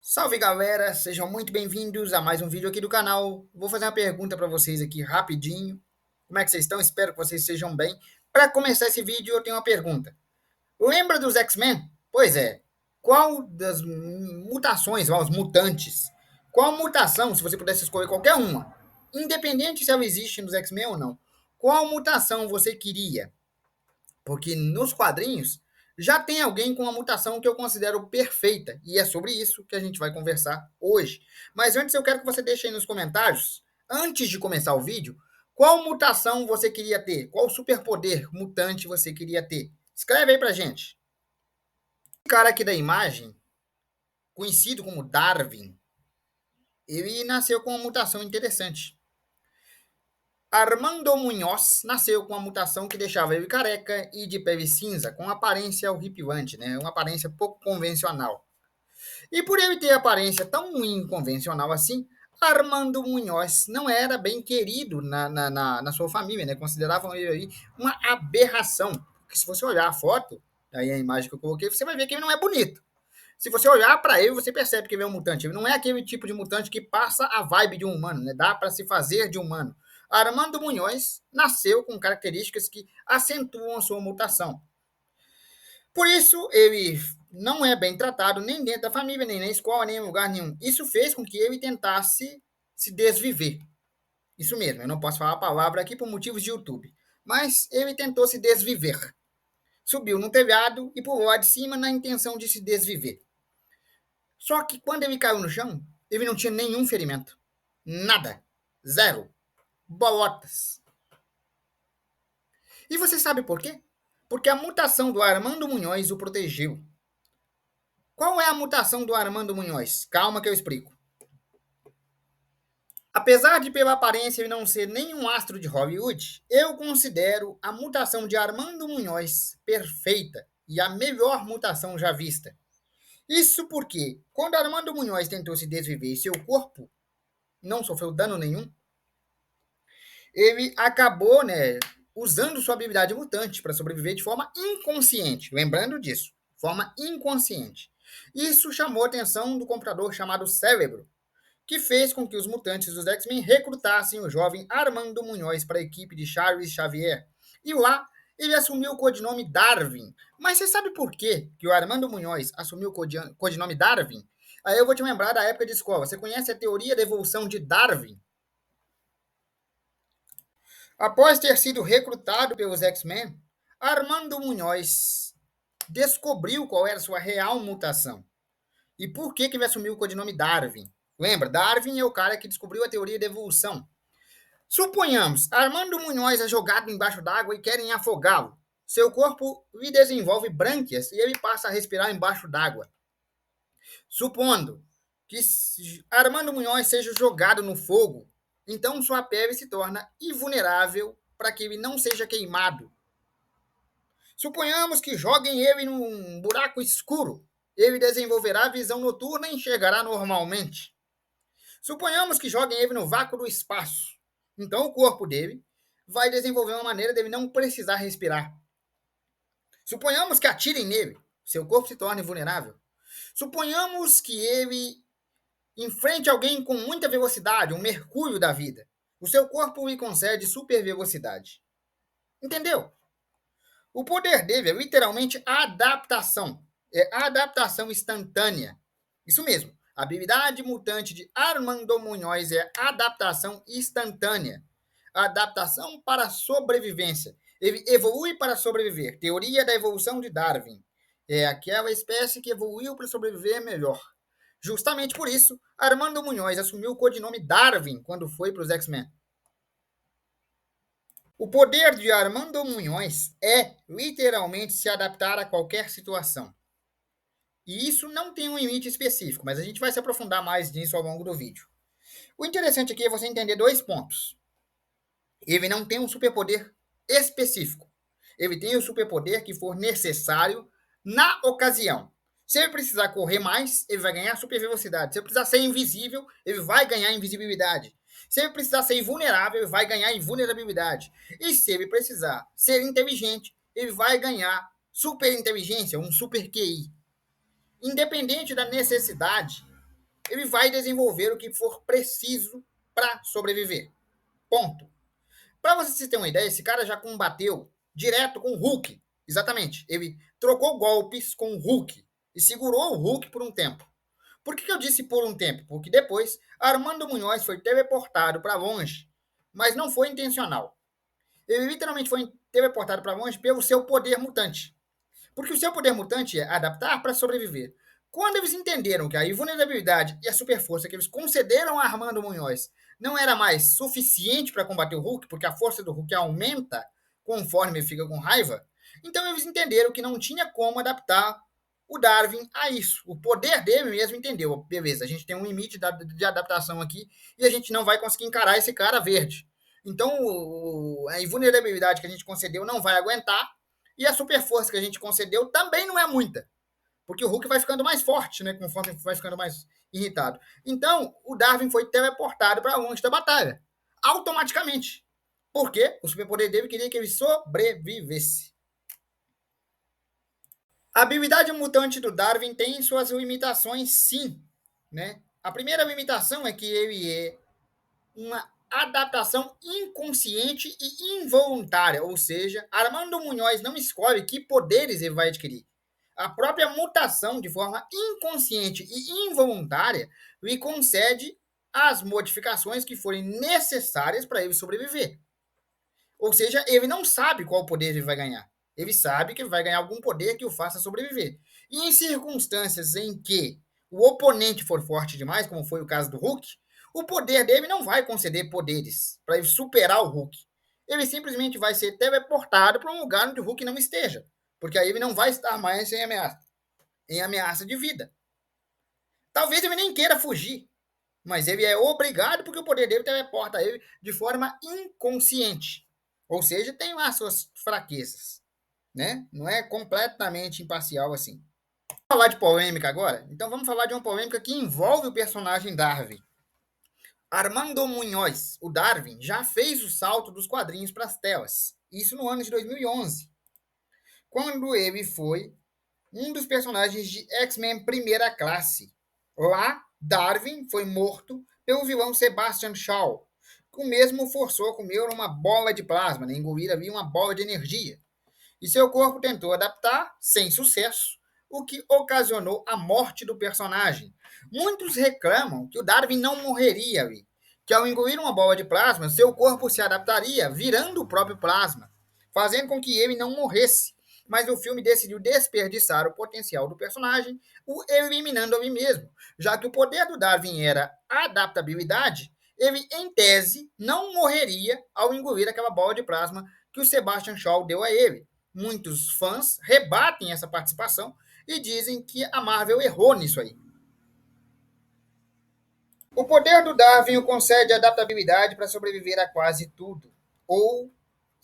Salve galera, sejam muito bem-vindos a mais um vídeo aqui do canal. Vou fazer uma pergunta para vocês aqui rapidinho. Como é que vocês estão? Espero que vocês estejam bem. Para começar esse vídeo, eu tenho uma pergunta. Lembra dos X-Men? Pois é. Qual das mutações, os mutantes, qual mutação, se você pudesse escolher qualquer uma, independente se ela existe nos X-Men ou não, qual mutação você queria? Porque nos quadrinhos já tem alguém com uma mutação que eu considero perfeita. E é sobre isso que a gente vai conversar hoje. Mas antes eu quero que você deixe aí nos comentários, antes de começar o vídeo, qual mutação você queria ter? Qual superpoder mutante você queria ter? Escreve aí pra gente. O cara aqui da imagem, conhecido como Darwin, ele nasceu com uma mutação interessante. Armando Munhoz nasceu com uma mutação que deixava ele careca e de pele cinza, com aparência horripilante, né? Uma aparência pouco convencional. E por ele ter aparência tão inconvencional assim, Armando Munhoz não era bem querido na sua família, né? Consideravam ele aí uma aberração. Porque se você olhar a foto, aí a imagem que eu coloquei, você vai ver que ele não é bonito. Se você olhar para ele, você percebe que ele é um mutante. Ele não é aquele tipo de mutante que passa a vibe de um humano, né? Dá para se fazer de humano. Armando Munhoz nasceu com características que acentuam a sua mutação. Por isso, ele não é bem tratado nem dentro da família, nem na escola, nem em lugar nenhum. Isso fez com que ele tentasse se desviver. Isso mesmo, eu não posso falar a palavra aqui por motivos de YouTube. Mas ele tentou se desviver. Subiu no telhado e pulou lá de cima na intenção de se desviver. Só que quando ele caiu no chão, ele não tinha nenhum ferimento. Nada. Zero. Bolotas. E você sabe por quê? Porque a mutação do Armando Munhoz o protegeu. Qual é a mutação do Armando Munhoz? Calma que eu explico. Apesar de pela aparência ele não ser nenhum astro de Hollywood, eu considero a mutação de Armando Munhoz perfeita e a melhor mutação já vista. Isso porque, quando Armando Munhoz tentou se desviver e seu corpo não sofreu dano nenhum, ele acabou, né, usando sua habilidade mutante para sobreviver de forma inconsciente. Lembrando disso, forma inconsciente. Isso chamou a atenção do computador chamado Cérebro, que fez com que os mutantes dos X-Men recrutassem o jovem Armando Munhoz para a equipe de Charles Xavier. E lá, ele assumiu o codinome Darwin. Mas você sabe por quê que o Armando Munhoz assumiu o codinome Darwin? Aí eu vou te lembrar da época de escola. Você conhece a teoria da evolução de Darwin? Após ter sido recrutado pelos X-Men, Armando Munhoz descobriu qual era a sua real mutação. E por que ele assumiu o codinome Darwin? Lembra, Darwin é o cara que descobriu a teoria da evolução. Suponhamos, Armando Munhoz é jogado embaixo d'água e querem afogá-lo. Seu corpo lhe desenvolve brânquias e ele passa a respirar embaixo d'água. Supondo que Armando Munhoz seja jogado no fogo, então sua pele se torna invulnerável para que ele não seja queimado. Suponhamos que joguem ele num buraco escuro. Ele desenvolverá visão noturna e enxergará normalmente. Suponhamos que joguem ele no vácuo do espaço. Então o corpo dele vai desenvolver uma maneira dele não precisar respirar. Suponhamos que atirem nele. Seu corpo se torna invulnerável. Suponhamos que ele enfrente alguém com muita velocidade, um mercúrio da vida. O seu corpo lhe concede super velocidade. Entendeu? O poder dele é literalmente a adaptação. É a adaptação instantânea. Isso mesmo. A habilidade mutante de Armando Munhoz é adaptação instantânea. Adaptação para a sobrevivência. Ele evolui para sobreviver. Teoria da evolução de Darwin. É aquela espécie que evoluiu para sobreviver melhor. Justamente por isso, Armando Munhoz assumiu o codinome Darwin quando foi para os X-Men. O poder de Armando Munhoz é literalmente se adaptar a qualquer situação. E isso não tem um limite específico, mas a gente vai se aprofundar mais nisso ao longo do vídeo. O interessante aqui é você entender dois pontos. Ele não tem um superpoder específico. Ele tem o superpoder que for necessário na ocasião. Se ele precisar correr mais, ele vai ganhar super velocidade. Se ele precisar ser invisível, ele vai ganhar invisibilidade. Se ele precisar ser invulnerável, ele vai ganhar invulnerabilidade. E se ele precisar ser inteligente, ele vai ganhar super inteligência, um super QI. Independente da necessidade, ele vai desenvolver o que for preciso para sobreviver. Ponto. Para você ter uma ideia, esse cara já combateu direto com o Hulk. Exatamente. Ele trocou golpes com o Hulk e segurou o Hulk por um tempo. Por que eu disse por um tempo? Porque depois Armando Munhoz foi teleportado para longe, mas não foi intencional. Ele literalmente foi teleportado para longe pelo seu poder mutante. Porque o seu poder mutante é adaptar para sobreviver. Quando eles entenderam que a invulnerabilidade e a superforça que eles concederam a Armando Munhoz não era mais suficiente para combater o Hulk, porque a força do Hulk aumenta conforme ele fica com raiva, então eles entenderam que não tinha como adaptar o Darwin a isso. O poder dele mesmo entendeu. Beleza, a gente tem um limite de adaptação aqui e a gente não vai conseguir encarar esse cara verde. Então, a invulnerabilidade que a gente concedeu não vai aguentar e a super força que a gente concedeu também não é muita. Porque o Hulk vai ficando mais forte, né? Conforme vai ficando mais irritado. Então, o Darwin foi teleportado para longe da batalha. Automaticamente. Porque o superpoder dele queria que ele sobrevivesse. A habilidade mutante do Darwin tem suas limitações, sim. Né? A primeira limitação é que ele é uma adaptação inconsciente e involuntária, ou seja, Armando Munhoz não escolhe que poderes ele vai adquirir. A própria mutação, de forma inconsciente e involuntária, lhe concede as modificações que forem necessárias para ele sobreviver. Ou seja, ele não sabe qual poder ele vai ganhar. Ele sabe que ele vai ganhar algum poder que o faça sobreviver. E em circunstâncias em que o oponente for forte demais, como foi o caso do Hulk, o poder dele não vai conceder poderes para ele superar o Hulk. Ele simplesmente vai ser teleportado para um lugar onde o Hulk não esteja. Porque aí ele não vai estar mais em ameaça de vida. Talvez ele nem queira fugir, mas ele é obrigado porque o poder dele teleporta ele de forma inconsciente. Ou seja, tem lá suas fraquezas, né? Não é completamente imparcial assim. Vamos falar de polêmica agora? Então vamos falar de uma polêmica que envolve o personagem Darwin. Armando Munhoz, o Darwin, já fez o salto dos quadrinhos para as telas. Isso no ano de 2011, quando ele foi um dos personagens de X-Men Primeira Classe. Lá, Darwin foi morto pelo vilão Sebastian Shaw, que o mesmo forçou a comer uma bola de plasma, né? Engolir ali uma bola de energia. E seu corpo tentou adaptar, sem sucesso, o que ocasionou a morte do personagem. Muitos reclamam que o Darwin não morreria ali, que ao engolir uma bola de plasma, seu corpo se adaptaria, virando o próprio plasma, fazendo com que ele não morresse. Mas o filme decidiu desperdiçar o potencial do personagem, o eliminando ali mesmo, já que o poder do Darwin era adaptabilidade, ele, em tese, não morreria ao engolir aquela bola de plasma que o Sebastian Shaw deu a ele. Muitos fãs rebatem essa participação e dizem que a Marvel errou nisso aí. O poder do Darwin o concede adaptabilidade para sobreviver a quase tudo, ou,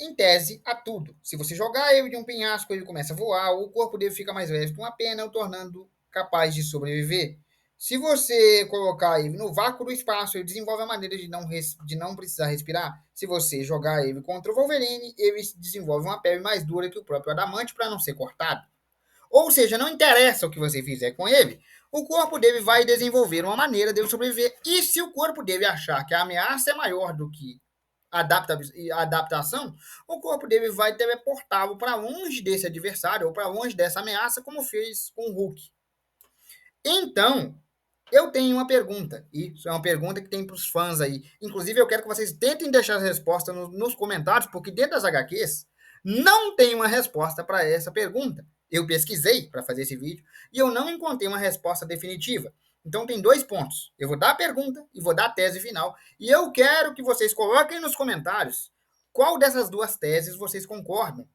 em tese, a tudo. Se você jogar ele de um penhasco, ele começa a voar, o corpo dele fica mais leve que uma pena, o tornando capaz de sobreviver. Se você colocar ele no vácuo do espaço, ele desenvolve a maneira de não precisar respirar. Se você jogar ele contra o Wolverine, ele desenvolve uma pele mais dura que o próprio adamante para não ser cortado. Ou seja, não interessa o que você fizer com ele, o corpo dele vai desenvolver uma maneira dele sobreviver. E se o corpo dele achar que a ameaça é maior do que a adaptação, o corpo dele vai teleportá-lo para longe desse adversário ou para longe dessa ameaça, como fez com o Hulk. Então, eu tenho uma pergunta, e isso é uma pergunta que tem para os fãs aí. Inclusive, eu quero que vocês tentem deixar as respostas nos comentários, porque dentro das HQs não tem uma resposta para essa pergunta. Eu pesquisei para fazer esse vídeo e eu não encontrei uma resposta definitiva. Então, tem dois pontos. Eu vou dar a pergunta e vou dar a tese final. E eu quero que vocês coloquem nos comentários qual dessas duas teses vocês concordam.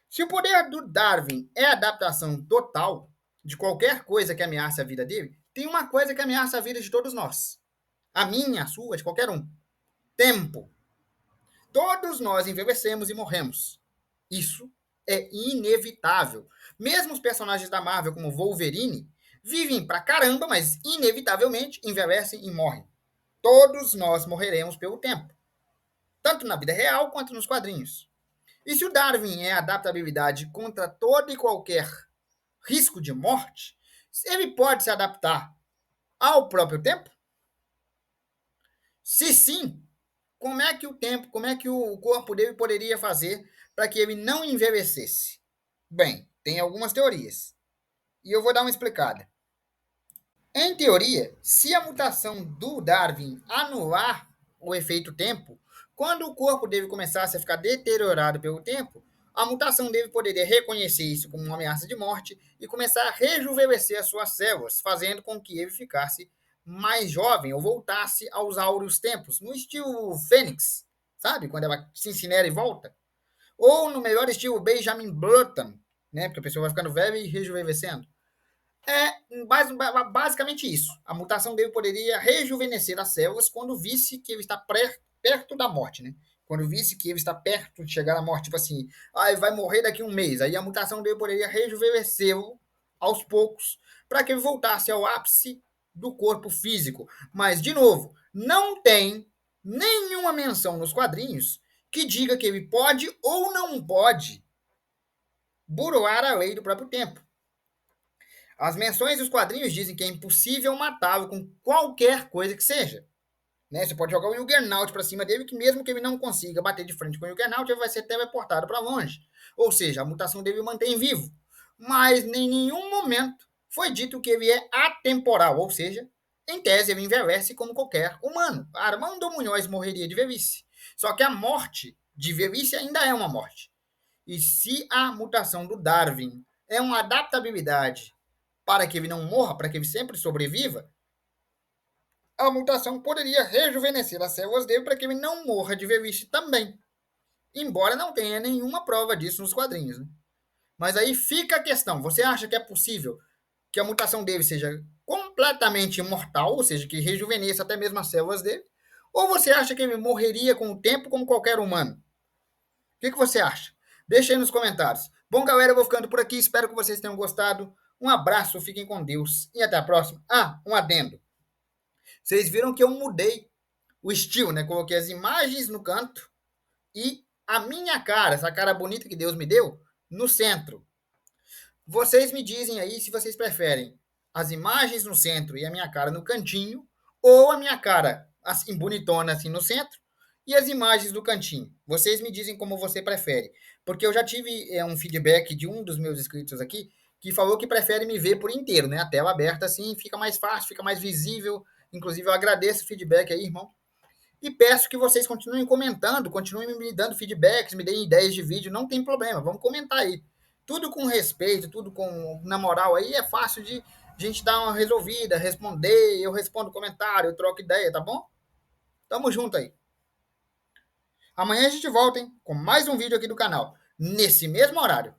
Se o poder do Darwin é a adaptação total de qualquer coisa que ameace a vida dele, tem uma coisa que ameaça a vida de todos nós. A minha, a sua, de qualquer um. Tempo. Todos nós envelhecemos e morremos. Isso é inevitável. Mesmo os personagens da Marvel, como Wolverine, vivem pra caramba, mas inevitavelmente envelhecem e morrem. Todos nós morreremos pelo tempo. Tanto na vida real quanto nos quadrinhos. E se o Darwin é adaptabilidade contra todo e qualquer risco de morte, ele pode se adaptar ao próprio tempo? Se sim, como é que o corpo dele poderia fazer para que ele não envelhecesse? Bem, tem algumas teorias. E eu vou dar uma explicada. Em teoria, se a mutação do Darwin anular o efeito tempo, quando o corpo dele começasse a ficar deteriorado pelo tempo, a mutação dele poderia reconhecer isso como uma ameaça de morte e começar a rejuvenescer as suas células, fazendo com que ele ficasse mais jovem ou voltasse aos áureos tempos, no estilo Fênix, sabe? Quando ela se incinera e volta. Ou no melhor estilo Benjamin Button, né? Porque a pessoa vai ficando velha e rejuvenescendo. É basicamente isso. A mutação dele poderia rejuvenescer as células quando visse que ele está perto da morte, né? Quando visse que ele está perto de chegar à morte, tipo assim, ele vai morrer daqui a um mês. Aí a mutação dele poderia rejuvenescê-lo aos poucos para que ele voltasse ao ápice do corpo físico. Mas, de novo, não tem nenhuma menção nos quadrinhos que diga que ele pode ou não pode burlar a lei do próprio tempo. As menções dos quadrinhos dizem que é impossível matá-lo com qualquer coisa que seja. Né? Você pode jogar o Juggernaut para cima dele, que mesmo que ele não consiga bater de frente com o Juggernaut, ele vai ser teleportado para longe. Ou seja, a mutação dele o mantém vivo. Mas em nenhum momento foi dito que ele é atemporal, ou seja, em tese ele envelhece como qualquer humano. Armando Munhoz morreria de velhice. Só que a morte de velhice ainda é uma morte. E se a mutação do Darwin é uma adaptabilidade para que ele não morra, para que ele sempre sobreviva, a mutação poderia rejuvenescer as células dele para que ele não morra de velhice também. Embora não tenha nenhuma prova disso nos quadrinhos. Né? Mas aí fica a questão: você acha que é possível que a mutação dele seja completamente imortal, ou seja, que rejuvenesça até mesmo as células dele? Ou você acha que ele morreria com o tempo como qualquer humano? O que você acha? Deixa aí nos comentários. Bom, galera, eu vou ficando por aqui. Espero que vocês tenham gostado. Um abraço, fiquem com Deus e até a próxima. Um adendo. Vocês viram que eu mudei o estilo, né? Coloquei as imagens no canto e a minha cara, essa cara bonita que Deus me deu, no centro. Vocês me dizem aí se vocês preferem as imagens no centro e a minha cara no cantinho, ou a minha cara assim bonitona assim no centro e as imagens do cantinho. Vocês me dizem como você prefere, porque eu já tive um feedback de um dos meus inscritos aqui que falou que prefere me ver por inteiro, né? A tela aberta assim fica mais fácil, fica mais visível. Inclusive eu agradeço o feedback aí, irmão. E peço que vocês continuem comentando, continuem me dando feedbacks, me deem ideias de vídeo, não tem problema, vamos comentar aí. Tudo com respeito, tudo com na moral aí, é fácil de a gente dar uma resolvida, responder, eu respondo comentário, eu troco ideia, tá bom? Tamo junto aí. Amanhã a gente volta, hein, com mais um vídeo aqui do canal, nesse mesmo horário.